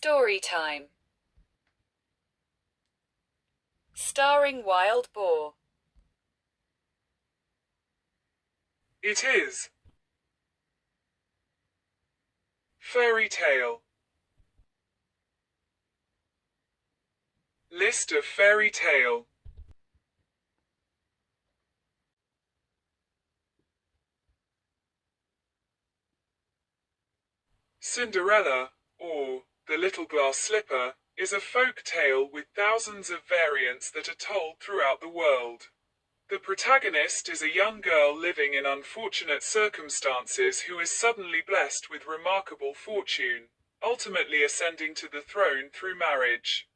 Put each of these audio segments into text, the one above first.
Story time. Starring Wild Boar. It is. Fairy tale. List of fairy tale. Cinderella, or The Little Glass Slipper, is a folk tale with thousands of variants that are told throughout the world. The protagonist is a young girl living in unfortunate circumstances who is suddenly blessed with remarkable fortune, ultimately ascending to the throne through marriage.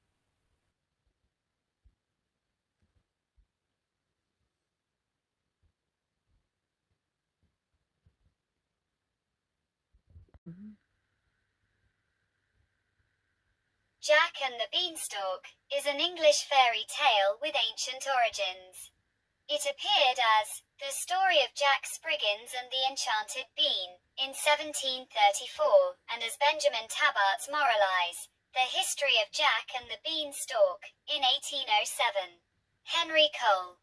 Jack and the Beanstalk is an English fairy tale with ancient origins. It appeared as The Story of Jack Spriggins and the Enchanted Bean in 1734, and as Benjamin Tabart's Moralize, The History of Jack and the Beanstalk in 1807. Henry Cole,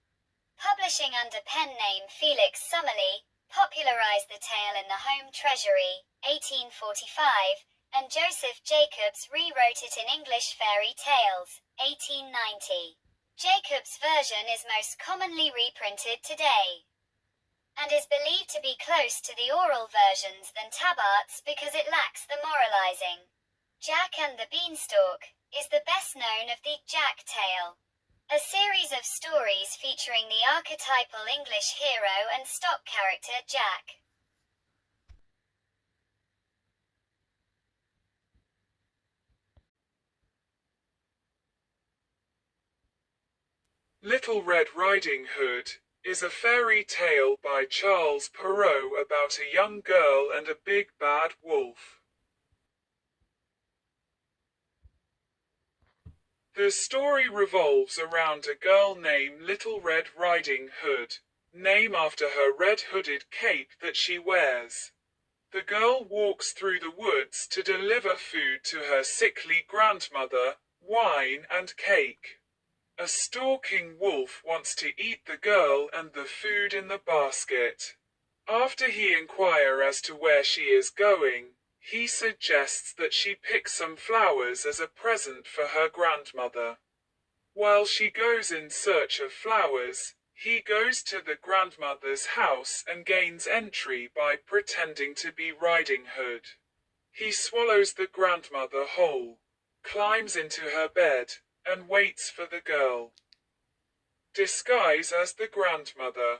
publishing under pen name Felix Summerlee, popularized the tale in The Home Treasury, 1845, and Joseph Jacobs rewrote it in English Fairy Tales, 1890. Jacobs' version is most commonly reprinted today, and is believed to be close to the oral versions than Tabart's because it lacks the moralizing. Jack and the Beanstalk is the best known of the Jack tale, a series of stories featuring the archetypal English hero and stock character Jack. Little Red Riding Hood is a fairy tale by Charles Perrault about a young girl and a big bad wolf. The story revolves around a girl named Little Red Riding Hood, named after her red-hooded cape that she wears. The girl walks through the woods to deliver food to her sickly grandmother, wine and cake. A stalking wolf wants to eat the girl and the food in the basket. After he inquires as to where she is going, he suggests that she pick some flowers as a present for her grandmother. While she goes in search of flowers, he goes to the grandmother's house and gains entry by pretending to be Riding Hood. He swallows the grandmother whole, climbs into her bed, and waits for the girl. Disguise as the grandmother.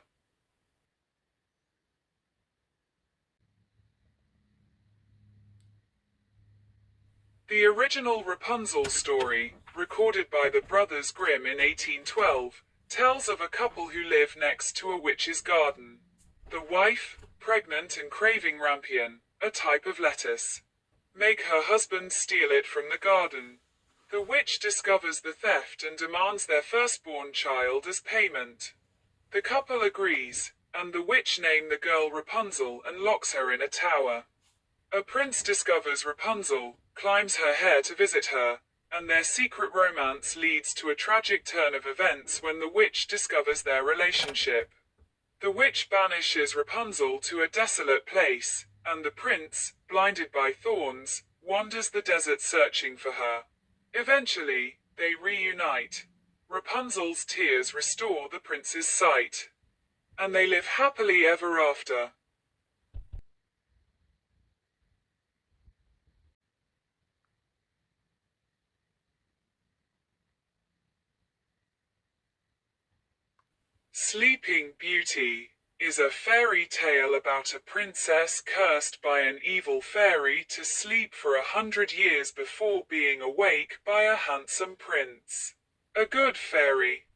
The original Rapunzel story, recorded by the Brothers Grimm in 1812, tells of a couple who live next to a witch's garden. The wife, pregnant and craving rampion, a type of lettuce, make her husband steal it from the garden. The witch discovers the theft and demands their firstborn child as payment. The couple agrees, and the witch names the girl Rapunzel and locks her in a tower. A prince discovers Rapunzel, climbs her hair to visit her, and their secret romance leads to a tragic turn of events when the witch discovers their relationship. The witch banishes Rapunzel to a desolate place, and the prince, blinded by thorns, wanders the desert searching for her. Eventually, they reunite. Rapunzel's tears restore the prince's sight, and they live happily ever after. Sleeping Beauty is a fairy tale about a princess cursed by an evil fairy to sleep for 100 years before being awake by a handsome prince. A good fairy,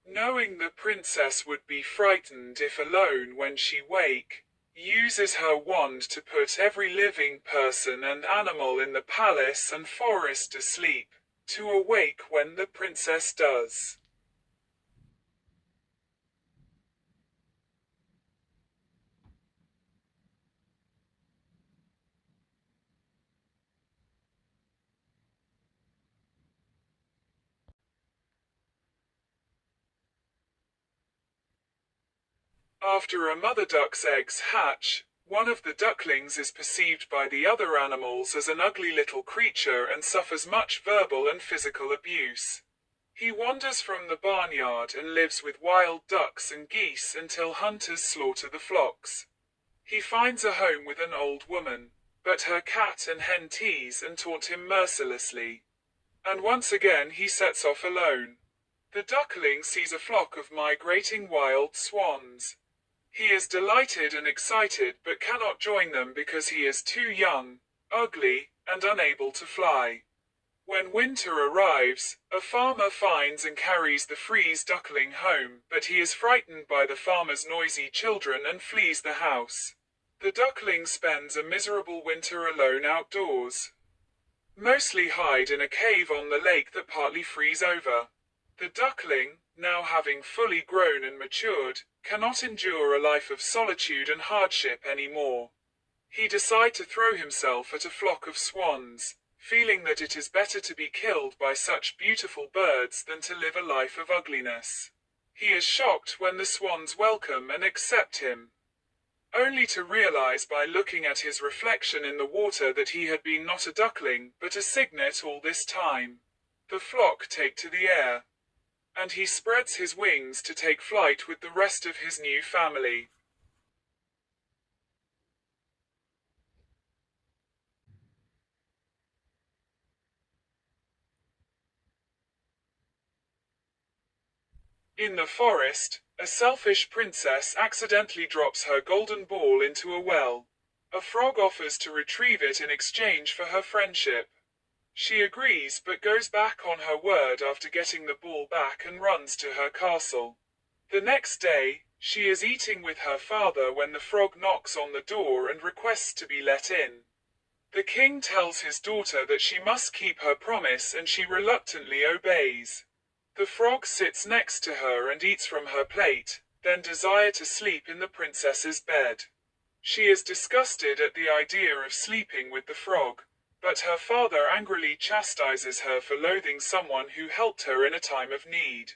knowing the princess would be frightened if alone when she wake, uses her wand to put every living person and animal in the palace and forest to sleep, to awake when the princess does. After a mother duck's eggs hatch, one of the ducklings is perceived by the other animals as an ugly little creature and suffers much verbal and physical abuse. He wanders from the barnyard and lives with wild ducks and geese until hunters slaughter the flocks. He finds a home with an old woman, but her cat and hen tease and taunt him mercilessly. And once again he sets off alone. The duckling sees a flock of migrating wild swans. He is delighted and excited but cannot join them because he is too young, ugly, and unable to fly. When winter arrives, a farmer finds and carries the freeze duckling home, but he is frightened by the farmer's noisy children and flees the house. The duckling spends a miserable winter alone outdoors. Mostly hide in a cave on the lake that partly freeze over. The duckling, now having fully grown and matured, cannot endure a life of solitude and hardship any more. He decides to throw himself at a flock of swans, feeling that it is better to be killed by such beautiful birds than to live a life of ugliness. He is shocked when the swans welcome and accept him, only to realize by looking at his reflection in the water that he had been not a duckling, but a cygnet all this time. The flock take to the air, and he spreads his wings to take flight with the rest of his new family. In the forest, a selfish princess accidentally drops her golden ball into a well. A frog offers to retrieve it in exchange for her friendship. She agrees but goes back on her word after getting the ball back and runs to her castle. The next day, she is eating with her father when the frog knocks on the door and requests to be let in. The king tells his daughter that she must keep her promise and she reluctantly obeys. The frog sits next to her and eats from her plate, then desires to sleep in the princess's bed. She is disgusted at the idea of sleeping with the frog, but her father angrily chastises her for loathing someone who helped her in a time of need.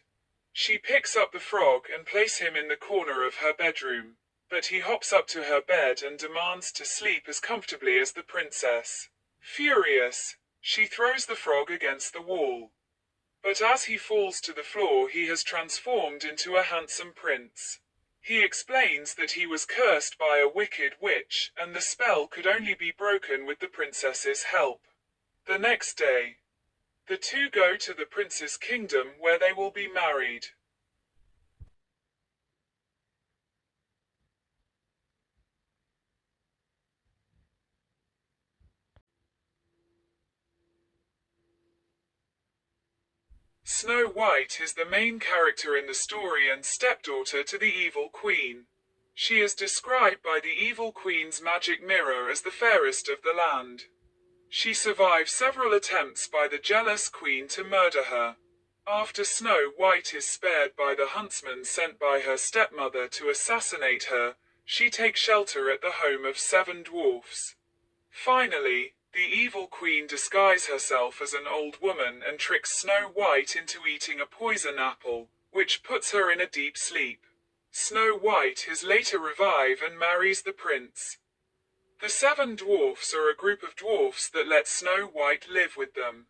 She picks up the frog and places him in the corner of her bedroom, but he hops up to her bed and demands to sleep as comfortably as the princess. Furious, she throws the frog against the wall. But as he falls to the floor, he has transformed into a handsome prince. He explains that he was cursed by a wicked witch, and the spell could only be broken with the princess's help. The next day, the two go to the prince's kingdom where they will be married. Snow White is the main character in the story and stepdaughter to the evil queen. She is described by the evil queen's magic mirror as the fairest of the land. She survives several attempts by the jealous queen to murder her. After Snow White is spared by the huntsman sent by her stepmother to assassinate her, she takes shelter at the home of 7 dwarfs. Finally, the evil queen disguises herself as an old woman and tricks Snow White into eating a poison apple, which puts her in a deep sleep. Snow White is later revived and marries the prince. The 7 dwarfs are a group of dwarfs that let Snow White live with them.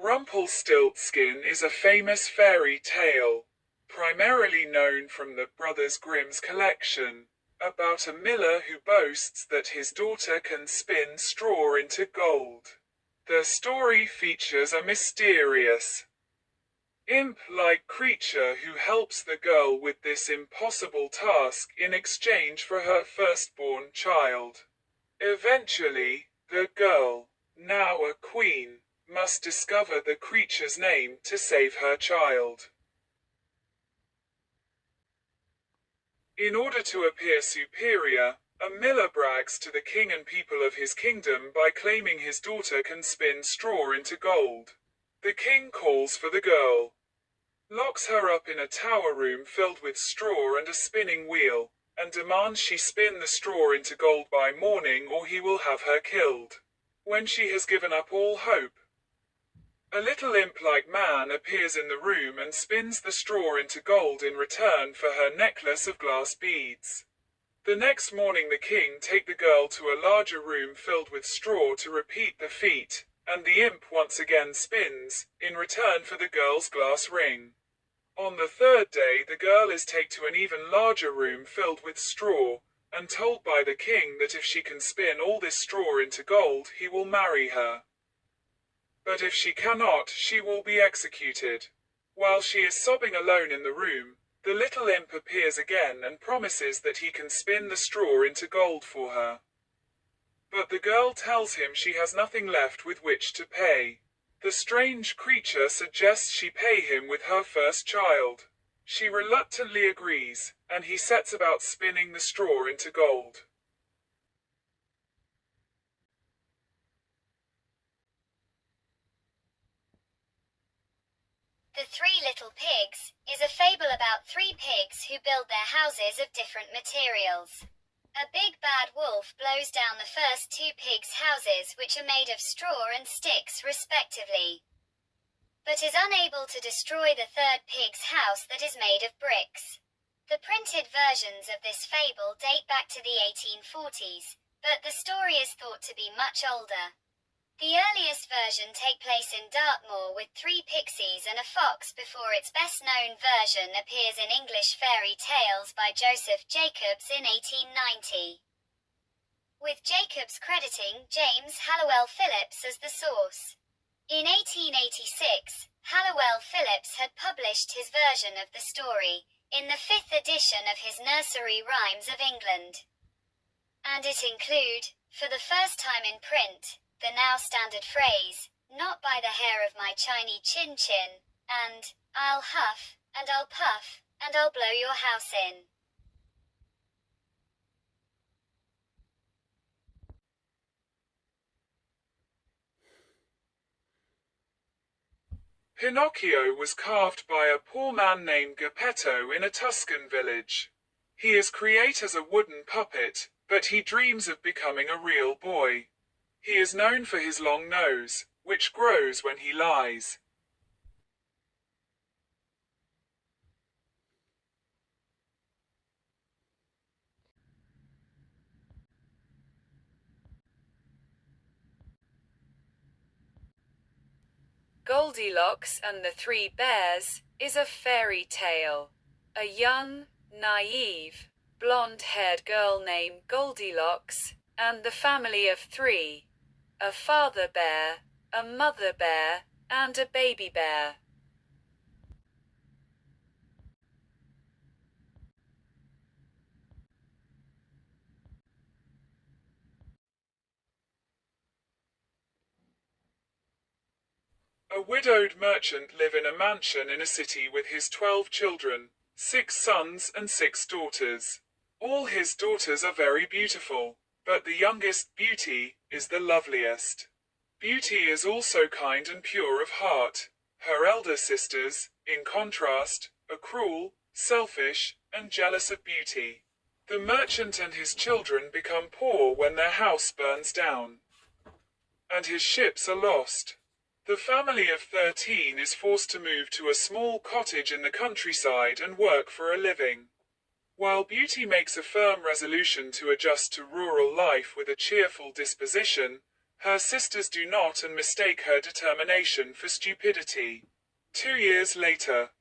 Rumpelstiltskin is a famous fairy tale, primarily known from the Brothers Grimm's collection, about a miller who boasts that his daughter can spin straw into gold. The story features a mysterious, imp-like creature who helps the girl with this impossible task in exchange for her firstborn child. Eventually, the girl, now a queen, must discover the creature's name to save her child. In order to appear superior, a miller brags to the king and people of his kingdom by claiming his daughter can spin straw into gold. The king calls for the girl, locks her up in a tower room filled with straw and a spinning wheel, and demands she spin the straw into gold by morning or he will have her killed. When she has given up all hope, a little imp-like man appears in the room and spins the straw into gold in return for her necklace of glass beads. The next morning the king takes the girl to a larger room filled with straw to repeat the feat, and the imp once again spins, in return for the girl's glass ring. On the third day the girl is taken to an even larger room filled with straw, and told by the king that if she can spin all this straw into gold he will marry her. But if she cannot, she will be executed. While she is sobbing alone in the room, the little imp appears again and promises that he can spin the straw into gold for her. But the girl tells him she has nothing left with which to pay. The strange creature suggests she pay him with her first child. She reluctantly agrees, and he sets about spinning the straw into gold. The Three Little Pigs is a fable about three pigs who build their houses of different materials. A big bad wolf blows down the first two pigs' houses, which are made of straw and sticks respectively, but is unable to destroy the third pig's house that is made of bricks. The printed versions of this fable date back to the 1840s, but the story is thought to be much older. The earliest version takes place in Dartmoor with three pixies and a fox before its best-known version appears in English Fairy Tales by Joseph Jacobs in 1890, with Jacobs crediting James Halliwell Phillips as the source. In 1886, Halliwell Phillips had published his version of the story, in the 5th edition of his Nursery Rhymes of England, and it include, for the first time in print, the now standard phrase, "Not by the hair of my chiny chin chin," and "I'll huff, and I'll puff, and I'll blow your house in." Pinocchio was carved by a poor man named Geppetto in a Tuscan village. He is created as a wooden puppet, but he dreams of becoming a real boy. He is known for his long nose, which grows when he lies. Goldilocks and the Three Bears is a fairy tale. A young, naive, blonde-haired girl named Goldilocks, and the family of three: a father bear, a mother bear, and a baby bear. A widowed merchant lives in a mansion in a city with his 12 children, 6 sons and 6 daughters. All his daughters are very beautiful, but the youngest, Beauty, is the loveliest. Beauty is also kind and pure of heart. Her elder sisters, in contrast, are cruel, selfish, and jealous of Beauty. The merchant and his children become poor when their house burns down, and his ships are lost. The family of 13 is forced to move to a small cottage in the countryside and work for a living. While Beauty makes a firm resolution to adjust to rural life with a cheerful disposition, her sisters do not and mistake her determination for stupidity. 2 years later,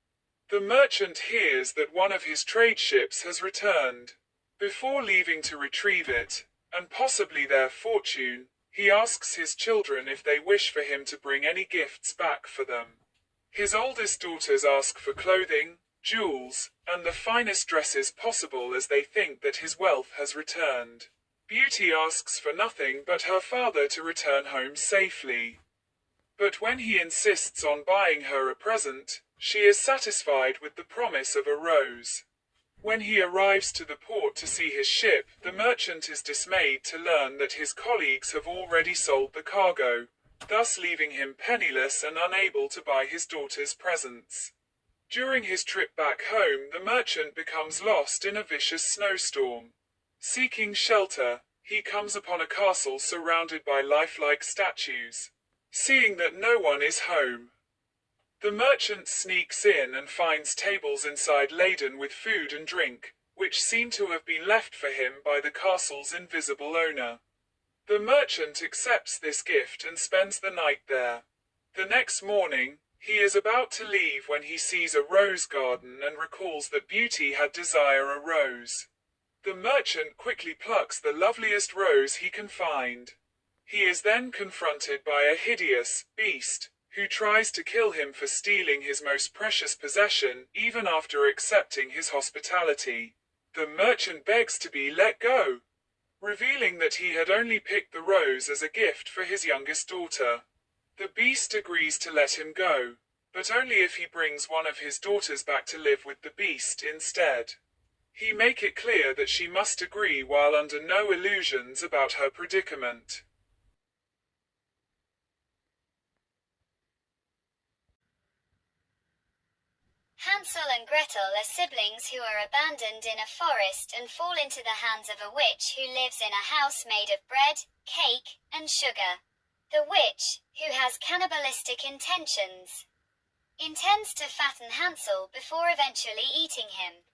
the merchant hears that one of his trade ships has returned. Before leaving to retrieve it, and possibly their fortune, he asks his children if they wish for him to bring any gifts back for them. His oldest daughters ask for clothing, jewels, and the finest dresses possible as they think that his wealth has returned. Beauty asks for nothing but her father to return home safely. But when he insists on buying her a present, she is satisfied with the promise of a rose. When he arrives to the port to see his ship, the merchant is dismayed to learn that his colleagues have already sold the cargo, thus leaving him penniless and unable to buy his daughter's presents. During his trip back home, the merchant becomes lost in a vicious snowstorm. Seeking shelter, he comes upon a castle surrounded by lifelike statues. Seeing that no one is home, the merchant sneaks in and finds tables inside laden with food and drink, which seem to have been left for him by the castle's invisible owner. The merchant accepts this gift and spends the night there. The next morning, he is about to leave when he sees a rose garden and recalls that Beauty had desire a rose. The merchant quickly plucks the loveliest rose he can find. He is then confronted by a hideous beast, who tries to kill him for stealing his most precious possession, even after accepting his hospitality. The merchant begs to be let go, revealing that he had only picked the rose as a gift for his youngest daughter. The beast agrees to let him go, but only if he brings one of his daughters back to live with the beast instead. He makes it clear that she must agree while under no illusions about her predicament. Hansel and Gretel are siblings who are abandoned in a forest and fall into the hands of a witch who lives in a house made of bread, cake, and sugar. The witch, who has cannibalistic intentions, intends to fatten Hansel before eventually eating him.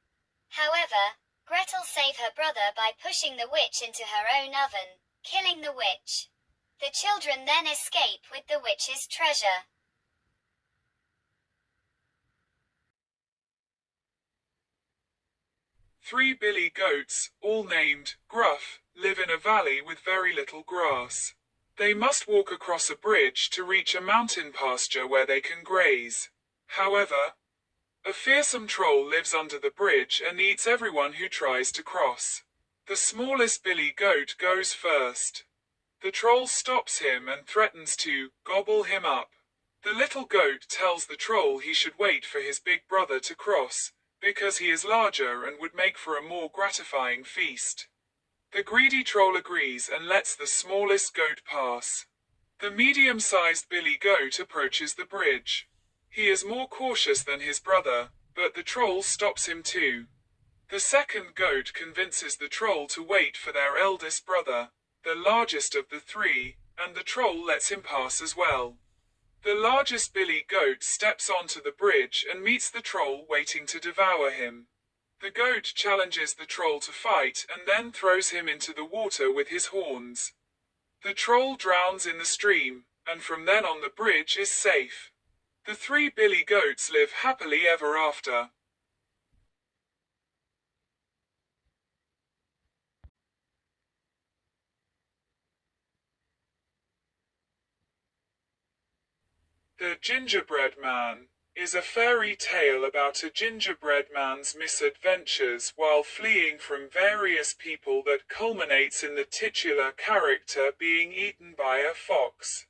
However, Gretel saves her brother by pushing the witch into her own oven, killing the witch. The children then escape with the witch's treasure. Three billy goats, all named Gruff, live in a valley with very little grass. They must walk across a bridge to reach a mountain pasture where they can graze. However, a fearsome troll lives under the bridge and eats everyone who tries to cross. The smallest billy goat goes first. The troll stops him and threatens to gobble him up. The little goat tells the troll he should wait for his big brother to cross, because he is larger and would make for a more gratifying feast. The greedy troll agrees and lets the smallest goat pass. The medium-sized billy goat approaches the bridge. He is more cautious than his brother, but the troll stops him too. The second goat convinces the troll to wait for their eldest brother, the largest of the three, and the troll lets him pass as well. The largest billy goat steps onto the bridge and meets the troll waiting to devour him. The goat challenges the troll to fight and then throws him into the water with his horns. The troll drowns in the stream, and from then on the bridge is safe. The three billy goats live happily ever after. The Gingerbread Man is a fairy tale about a gingerbread man's misadventures while fleeing from various people that culminates in the titular character being eaten by a fox.